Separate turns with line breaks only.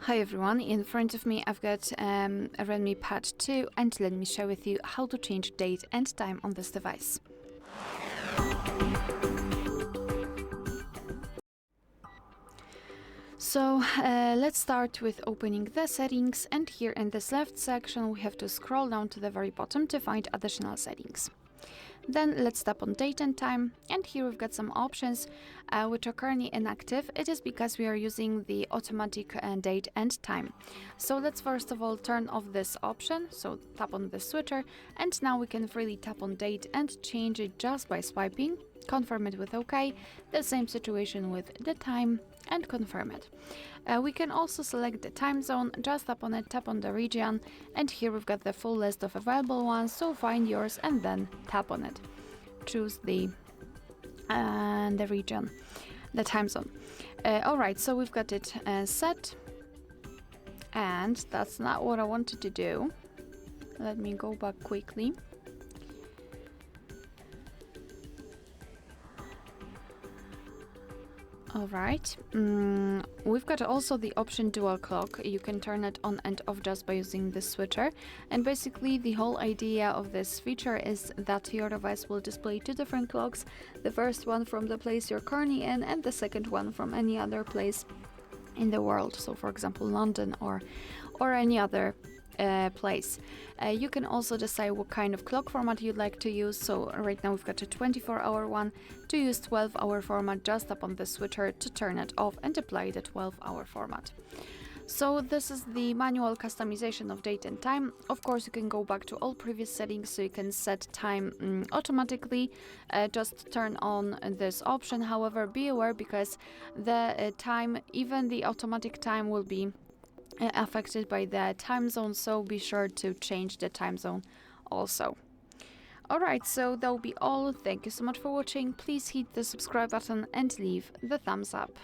Hi everyone, in front of me I've got a REDMI Pad 2 and let me share with you how to change date and time on this device. So let's start with opening the settings, and here in this left section we have to scroll down to the very bottom to find additional settings. Then let's tap on date and time, and here we've got some options which are currently inactive. It is because we are using the automatic date and time. So let's first of all turn off this option, so tap on the switcher, and now we can freely tap on date and change it just by swiping, confirm it with OK, the same situation with the time, and confirm it. We can also select the time zone, just tap on it, tap on the region, and here we've got the full list of available ones, so find yours and then tap on it. Choose the region, the time zone. Alright, so we've got it set, and that's not what I wanted to do. Let me go back quickly. Alright, we've got also the option dual clock. You can turn it on and off just by using the switcher, and basically the whole idea of this feature is that your device will display two different clocks, the first one from the place you're currently in and the second one from any other place in the world, so for example London or any other place. You can also decide what kind of clock format you'd like to use. So right now we've got a 24-hour one. To use 12-hour format, just tap on the switcher to turn it off and apply the 12-hour format. So this is the manual customization of date and time. Of course, you can go back to all previous settings, so you can set time automatically. Just turn on this option. However, be aware, because the time, even the automatic time, will be affected by the time zone, so be sure to change the time zone also. Alright, so that will be all. Thank you so much for watching. Please hit the subscribe button and leave the thumbs up.